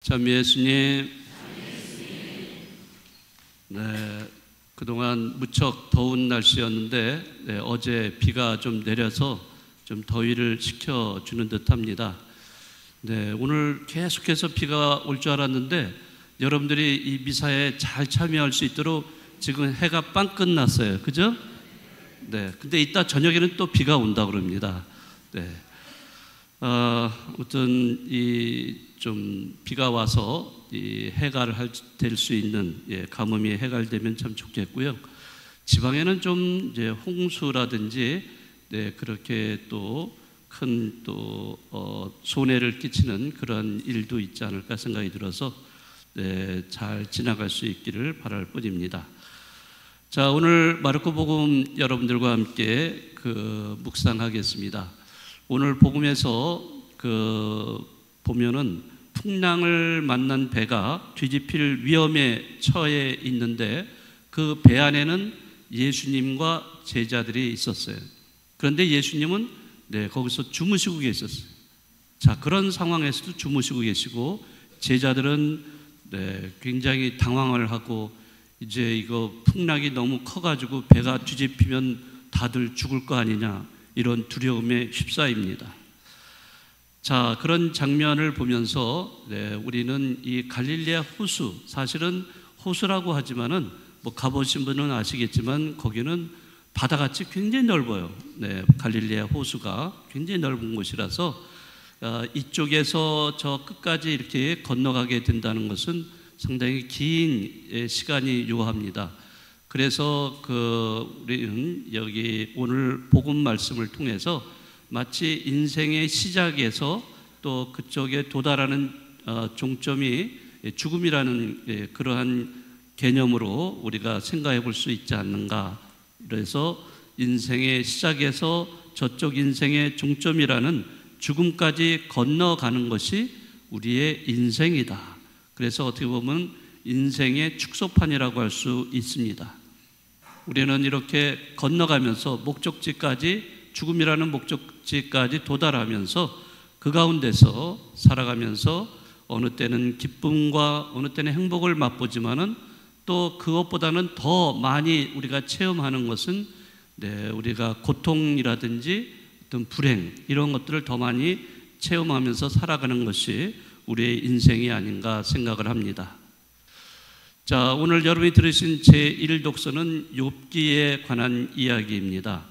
참 예수님, 네, 그동안 무척 더운 날씨였는데 어제 비가 좀 내려서 좀 더위를 식혀주는 듯합니다. 네, 오늘 계속해서 비가 올 줄 알았는데 여러분들이 이 미사에 잘 참여할 수 있도록 지금 해가 빵 끝났어요. 그죠? 네, 근데 이따 저녁에는 또 비가 온다 그럽니다. 네, 아무튼 좀 비가 와서 이 해갈 될 수 있는 가뭄이 해갈되면 참 좋겠고요. 지방에는 좀 이제 홍수라든지 그렇게 또 큰 손해를 끼치는 그런 일도 있지 않을까 생각이 들어서 잘 지나갈 수 있기를 바랄 뿐입니다. 자, 오늘 마르코복음 여러분들과 함께 묵상하겠습니다. 오늘 복음에서 보면은 풍랑을 만난 배가 뒤집힐 위험에 처해 있는데 그 배 안에는 예수님과 제자들이 있었어요. 그런데 예수님은 거기서 주무시고 계셨어요. 자, 그런 상황에서도 주무시고 계시고 제자들은 굉장히 당황을 하고 이제 이거 풍랑이 너무 커가지고 배가 뒤집히면 다들 죽을 거 아니냐 이런 두려움에 휩싸입니다. 자, 그런 장면을 보면서 우리는 이 갈릴레아 호수, 사실은 호수라고 하지만은 가보신 분은 아시겠지만 거기는 바다같이 굉장히 넓어요. 갈릴레아 호수가 굉장히 넓은 곳이라서 이쪽에서 저 끝까지 이렇게 건너가게 된다는 것은 상당히 긴 시간이 요합니다. 그래서 우리는 여기 오늘 복음 말씀을 통해서 마치 인생의 시작에서 또 그쪽에 도달하는 종점이 죽음이라는 그러한 개념으로 우리가 생각해 볼 수 있지 않는가. 그래서 인생의 시작에서 저쪽 인생의 종점이라는 죽음까지 건너가는 것이 우리의 인생이다. 그래서 어떻게 보면 인생의 축소판이라고 할 수 있습니다. 우리는 이렇게 건너가면서 목적지까지, 죽음이라는 목적지까지 도달하면서 그 가운데서 살아가면서 어느 때는 기쁨과 어느 때는 행복을 맛보지만은 또 그것보다는 더 많이 우리가 체험하는 것은 우리가 고통이라든지 어떤 불행 이런 것들을 더 많이 체험하면서 살아가는 것이 우리의 인생이 아닌가 생각을 합니다. 자, 오늘 여러분이 들으신 제1독서는 욥기에 관한 이야기입니다.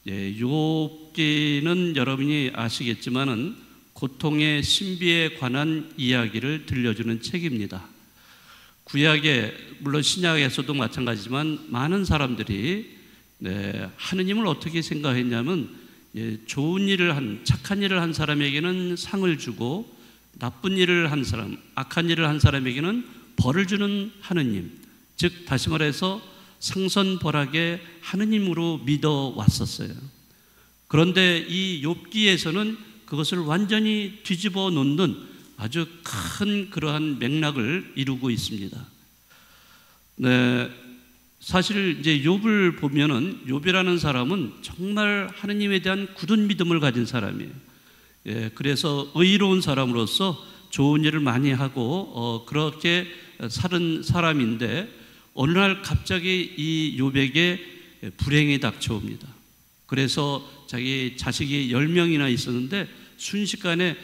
욥기는 여러분이 아시겠지만은 고통의 신비에 관한 이야기를 들려주는 책입니다. 구약에, 물론 신약에서도 마찬가지지만 많은 사람들이 하느님을 어떻게 생각했냐면 좋은 일을 착한 일을 한 사람에게는 상을 주고 나쁜 일을 한 사람, 악한 일을 한 사람에게는 벌을 주는 하느님, 즉 다시 말해서 상선벌하게 하느님으로 믿어 왔었어요. 그런데 이 욥기에서는 그것을 완전히 뒤집어 놓는 아주 큰 그러한 맥락을 이루고 있습니다. 사실 이제 욥을 보면은 욥이라는 사람은 정말 하느님에 대한 굳은 믿음을 가진 사람이에요. 그래서 의로운 사람으로서 좋은 일을 많이 하고 그렇게 사는 사람인데 어느 날 갑자기 이 욥에게 불행이 닥쳐옵니다. 그래서 자기 자식이 10명이나 있었는데 순식간에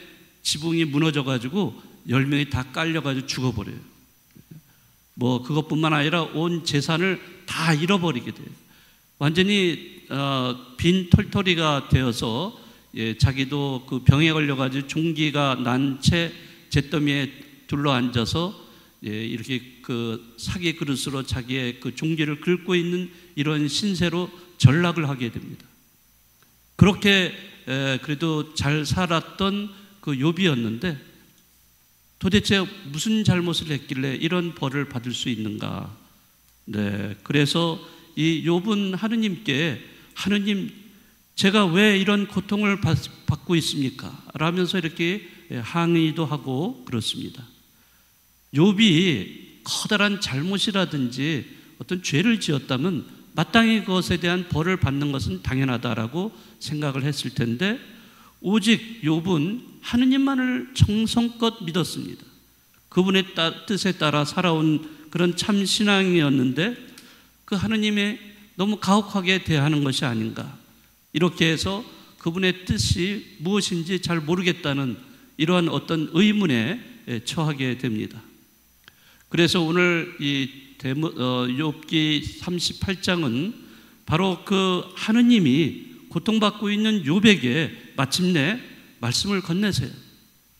지붕이 무너져가지고 10명이 다 깔려가지고 죽어버려요. 그것뿐만 아니라 온 재산을 다 잃어버리게 돼요. 완전히 빈 털터리가 되어서 자기도 그 병에 걸려가지고 종기가 난 채 잿더미에 둘러앉아서 이렇게 사기 그릇으로 자기의 그 종기를 긁고 있는 이런 신세로 전락을 하게 됩니다. 그렇게 그래도 잘 살았던 그 욥이었는데 도대체 무슨 잘못을 했길래 이런 벌을 받을 수 있는가? 그래서 이 욥은 하느님께 하느님, 제가 왜 이런 고통을 받고 있습니까? 라면서 이렇게 항의도 하고 그렇습니다. 욥이 커다란 잘못이라든지 어떤 죄를 지었다면 마땅히 그것에 대한 벌을 받는 것은 당연하다라고 생각을 했을 텐데 오직 욥은 하느님만을 정성껏 믿었습니다. 그분의 뜻에 따라 살아온 그런 참 신앙이었는데 그 하느님의 너무 가혹하게 대하는 것이 아닌가, 이렇게 해서 그분의 뜻이 무엇인지 잘 모르겠다는 이러한 어떤 의문에 처하게 됩니다. 그래서 오늘 이 욥기 38장은 바로 그 하느님이 고통받고 있는 욥에게 마침내 말씀을 건네세요.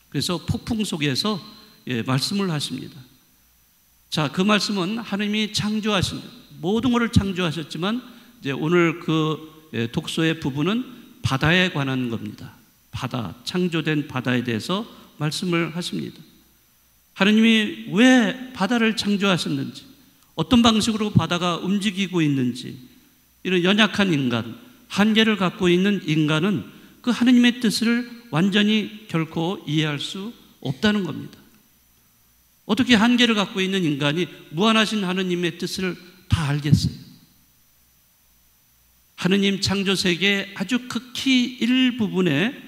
그래서 폭풍 속에서 말씀을 하십니다. 자, 그 말씀은 하느님이 창조하신 모든 것을 창조하셨지만 이제 오늘 그 독서의 부분은 바다에 관한 겁니다. 바다, 창조된 바다에 대해서 말씀을 하십니다. 하느님이 왜 바다를 창조하셨는지, 어떤 방식으로 바다가 움직이고 있는지, 이런 연약한 인간, 한계를 갖고 있는 인간은 그 하느님의 뜻을 완전히 결코 이해할 수 없다는 겁니다. 어떻게 한계를 갖고 있는 인간이 무한하신 하느님의 뜻을 다 알겠어요? 하느님 창조 세계의 아주 극히 일부분에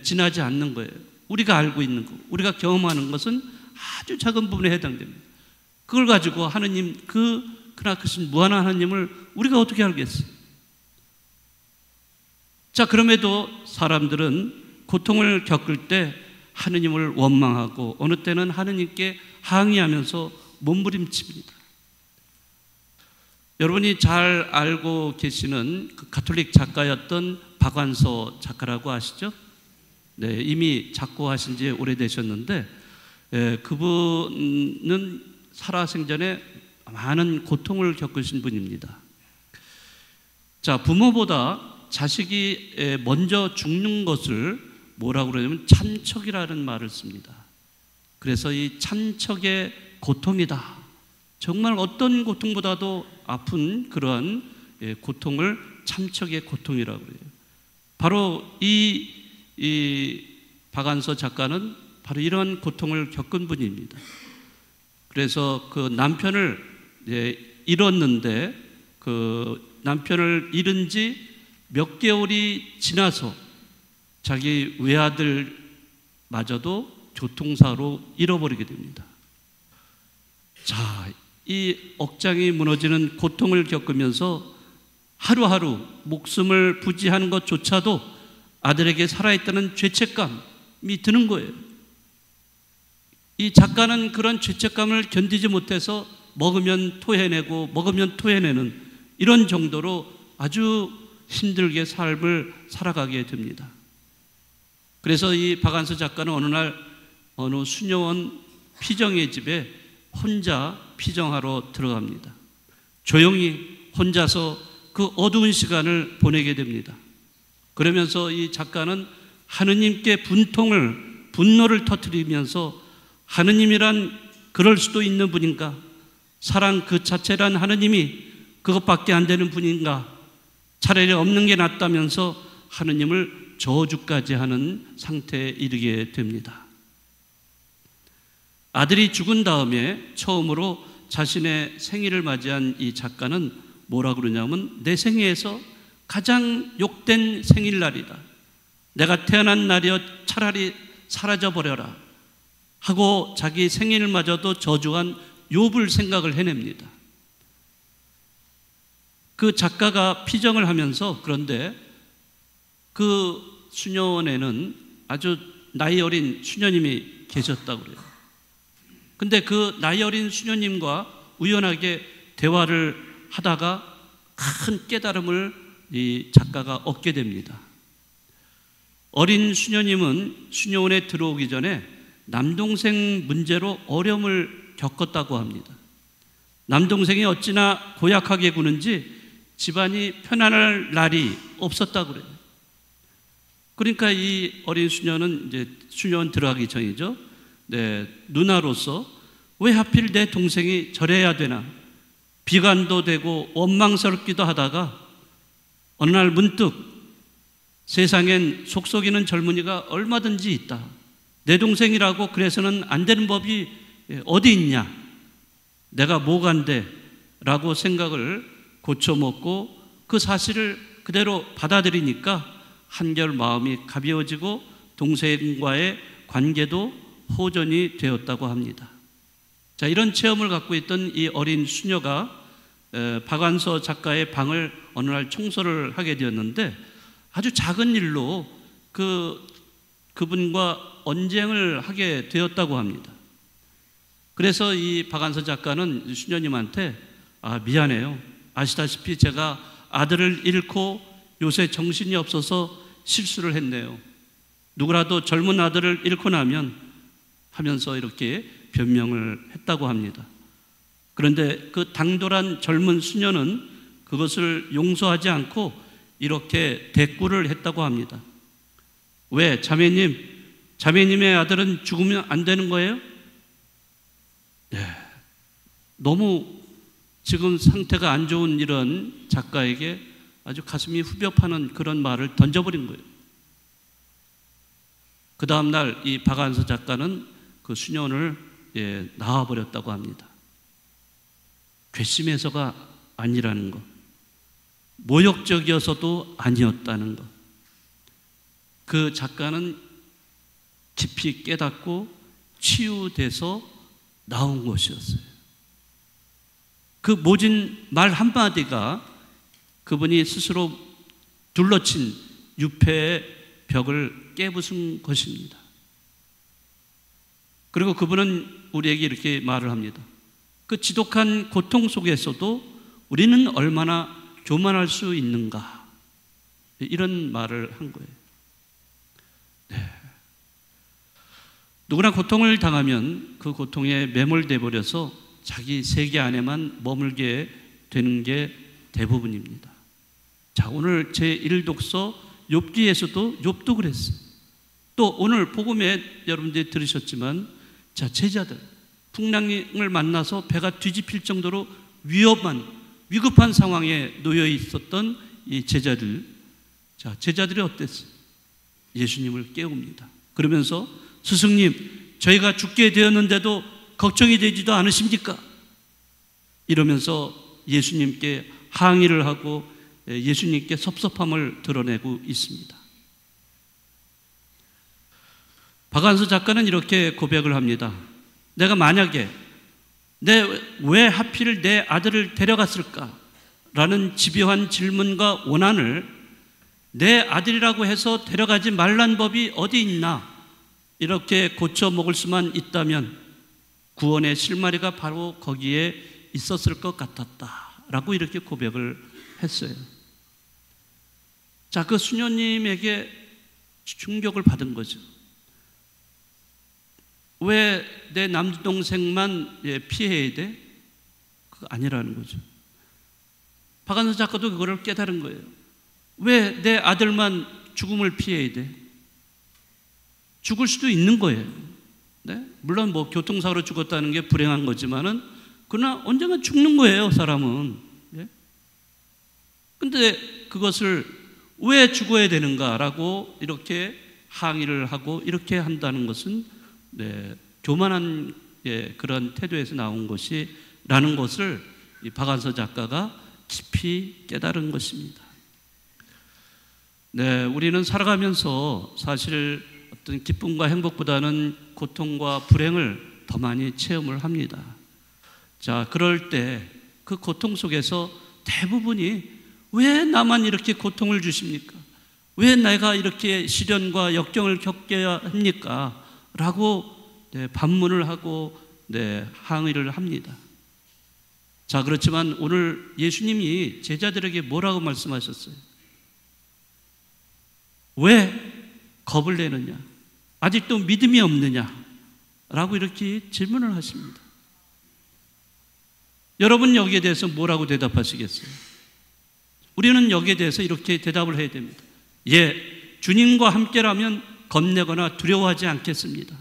지나지 않는 거예요. 우리가 알고 있는 것, 우리가 경험하는 것은 아주 작은 부분에 해당됩니다. 그걸 가지고 하느님, 그 크나크신 무한한 하느님을 우리가 어떻게 알겠어요? 자, 그럼에도 사람들은 고통을 겪을 때 하느님을 원망하고 어느 때는 하느님께 항의하면서 몸부림칩니다. 여러분이 잘 알고 계시는 그 가톨릭 작가였던 박완서 작가라고 아시죠? 네, 이미 작고하신 지 오래되셨는데 그분은 살아생전에 많은 고통을 겪으신 분입니다. 자, 부모보다 자식이 먼저 죽는 것을 뭐라고 그러냐면 참척이라는 말을 씁니다. 그래서 이 참척의 고통이다, 정말 어떤 고통보다도 아픈 그러한 고통을 참척의 고통이라고 그래요. 바로 이 박완서 작가는 바로 이러한 고통을 겪은 분입니다. 그래서 그 남편을 잃었는데 그 남편을 잃은 지 몇 개월이 지나서 자기 외아들마저도 교통사고로 잃어버리게 됩니다. 자, 이 억장이 무너지는 고통을 겪으면서 하루하루 목숨을 부지하는 것조차도 아들에게 살아있다는 죄책감이 드는 거예요. 이 작가는 그런 죄책감을 견디지 못해서 먹으면 토해내고 먹으면 토해내는 이런 정도로 아주 힘들게 삶을 살아가게 됩니다. 그래서 이 박완서 작가는 어느 날 어느 수녀원 피정의 집에 혼자 피정하러 들어갑니다. 조용히 혼자서 그 어두운 시간을 보내게 됩니다. 그러면서 이 작가는 하느님께 분노를 터뜨리면서 하느님이란 그럴 수도 있는 분인가? 사랑 그 자체란 하느님이 그것밖에 안 되는 분인가? 차라리 없는 게 낫다면서 하느님을 저주까지 하는 상태에 이르게 됩니다. 아들이 죽은 다음에 처음으로 자신의 생일을 맞이한 이 작가는 뭐라고 그러냐면 내 생애에서 가장 욕된 생일날이다. 내가 태어난 날이여 차라리 사라져버려라 하고 자기 생일마저도 저주한 욥을 생각을 해냅니다. 그 작가가 피정을 하면서 그런데 그 수녀원에는 아주 나이 어린 수녀님이 계셨다고 그래요. 근데 그 나이 어린 수녀님과 우연하게 대화를 하다가 큰 깨달음을 이 작가가 얻게 됩니다. 어린 수녀님은 수녀원에 들어오기 전에 남동생 문제로 어려움을 겪었다고 합니다. 남동생이 어찌나 고약하게 구는지 집안이 편안할 날이 없었다고 그래요. 그러니까 이 어린 수녀는 이제 수녀원 들어가기 전이죠. 네, 누나로서 왜 하필 내 동생이 저래야 되나 비관도 되고 원망스럽기도 하다가 어느 날 문득 세상엔 속썩이는 젊은이가 얼마든지 있다. 내 동생이라고 그래서는 안 되는 법이 어디 있냐? 내가 뭐간데? 라고 생각을 고쳐먹고 그 사실을 그대로 받아들이니까 한결 마음이 가벼워지고 동생과의 관계도 호전이 되었다고 합니다. 자, 이런 체험을 갖고 있던 이 어린 수녀가 박완서 작가의 방을 어느 날 청소를 하게 되었는데 아주 작은 일로 그분과 언쟁을 하게 되었다고 합니다. 그래서 이 박완서 작가는 수녀님한테 미안해요. 아시다시피 제가 아들을 잃고 요새 정신이 없어서 실수를 했네요. 누구라도 젊은 아들을 잃고 나면 하면서 이렇게 변명을 했다고 합니다. 그런데 그 당돌한 젊은 수녀는 그것을 용서하지 않고 이렇게 대꾸를 했다고 합니다. 왜? 자매님의 아들은 죽으면 안 되는 거예요? 네. 너무 지금 상태가 안 좋은 이런 작가에게 아주 가슴이 후벼 파는 그런 말을 던져버린 거예요. 그 다음날 이 박완서 작가는 그 수녀를 낳아버렸다고 합니다. 괘씸해서가 아니라는 것, 모욕적이어서도 아니었다는 것, 그 작가는 깊이 깨닫고 치유돼서 나온 것이었어요. 그 모진 말 한마디가 그분이 스스로 둘러친 유폐의 벽을 깨부순 것입니다. 그리고 그분은 우리에게 이렇게 말을 합니다. 그 지독한 고통 속에서도 우리는 얼마나 교만할 수 있는가, 이런 말을 한 거예요. 네. 누구나 고통을 당하면 그 고통에 매몰돼 버려서 자기 세계 안에만 머물게 되는 게 대부분입니다. 자, 오늘 제1독서 욥기에서도 욥도 그랬어요. 또 오늘 복음에 여러분들이 들으셨지만, 자, 제자들 풍랑을 만나서 배가 뒤집힐 정도로 위급한 상황에 놓여 있었던 이 제자들, 자, 제자들이 어땠어요? 예수님을 깨웁니다. 그러면서 스승님, 저희가 죽게 되었는데도 걱정이 되지도 않으십니까? 이러면서 예수님께 항의를 하고 예수님께 섭섭함을 드러내고 있습니다. 박완서 작가는 이렇게 고백을 합니다. 내가 만약에 왜 하필 내 아들을 데려갔을까? 라는 집요한 질문과 원한을 내 아들이라고 해서 데려가지 말란 법이 어디 있나? 이렇게 고쳐 먹을 수만 있다면 구원의 실마리가 바로 거기에 있었을 것 같았다 라고 이렇게 고백을 했어요. 자, 그 수녀님에게 충격을 받은 거죠. 왜 내 남동생만 피해야 돼? 그거 아니라는 거죠. 박완서 작가도 그거를 깨달은 거예요. 왜 내 아들만 죽음을 피해야 돼? 죽을 수도 있는 거예요. 네? 물론 뭐 교통사고로 죽었다는 게 불행한 거지만은 그러나 언젠가 죽는 거예요, 사람은. 네? 근데 그것을 왜 죽어야 되는가라고 이렇게 항의를 하고 이렇게 한다는 것은 교만한 그런 태도에서 나온 것이라는 것을 이 박완서 작가가 깊이 깨달은 것입니다. 네, 우리는 살아가면서 사실 어떤 기쁨과 행복보다는 고통과 불행을 더 많이 체험을 합니다. 자, 그럴 때 그 고통 속에서 대부분이 왜 나만 이렇게 고통을 주십니까? 왜 내가 이렇게 시련과 역경을 겪어야 합니까? 라고 반문을 하고 항의를 합니다. 자, 그렇지만 오늘 예수님이 제자들에게 뭐라고 말씀하셨어요? 왜 겁을 내느냐? 아직도 믿음이 없느냐? 라고 이렇게 질문을 하십니다. 여러분 여기에 대해서 뭐라고 대답하시겠어요? 우리는 여기에 대해서 이렇게 대답을 해야 됩니다. 예, 주님과 함께라면 겁내거나 두려워하지 않겠습니다.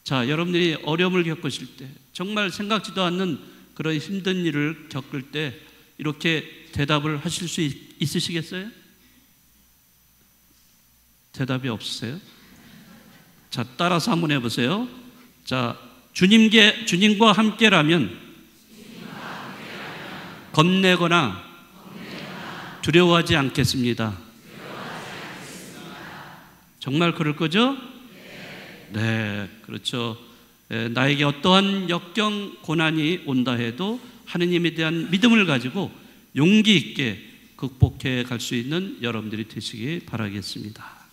자, 여러분들이 어려움을 겪으실 때, 정말 생각지도 않는 그런 힘든 일을 겪을 때 이렇게 대답을 하실 수 있으시겠어요? 대답이 없으세요? 자, 따라서 한번 해보세요. 자, 주님과 함께라면 겁내거나 두려워하지 않겠습니다. 정말 그럴 거죠? 네, 그렇죠. 나에게 어떠한 역경 고난이 온다 해도 하느님에 대한 믿음을 가지고 용기 있게 극복해 갈 수 있는 여러분들이 되시기 바라겠습니다.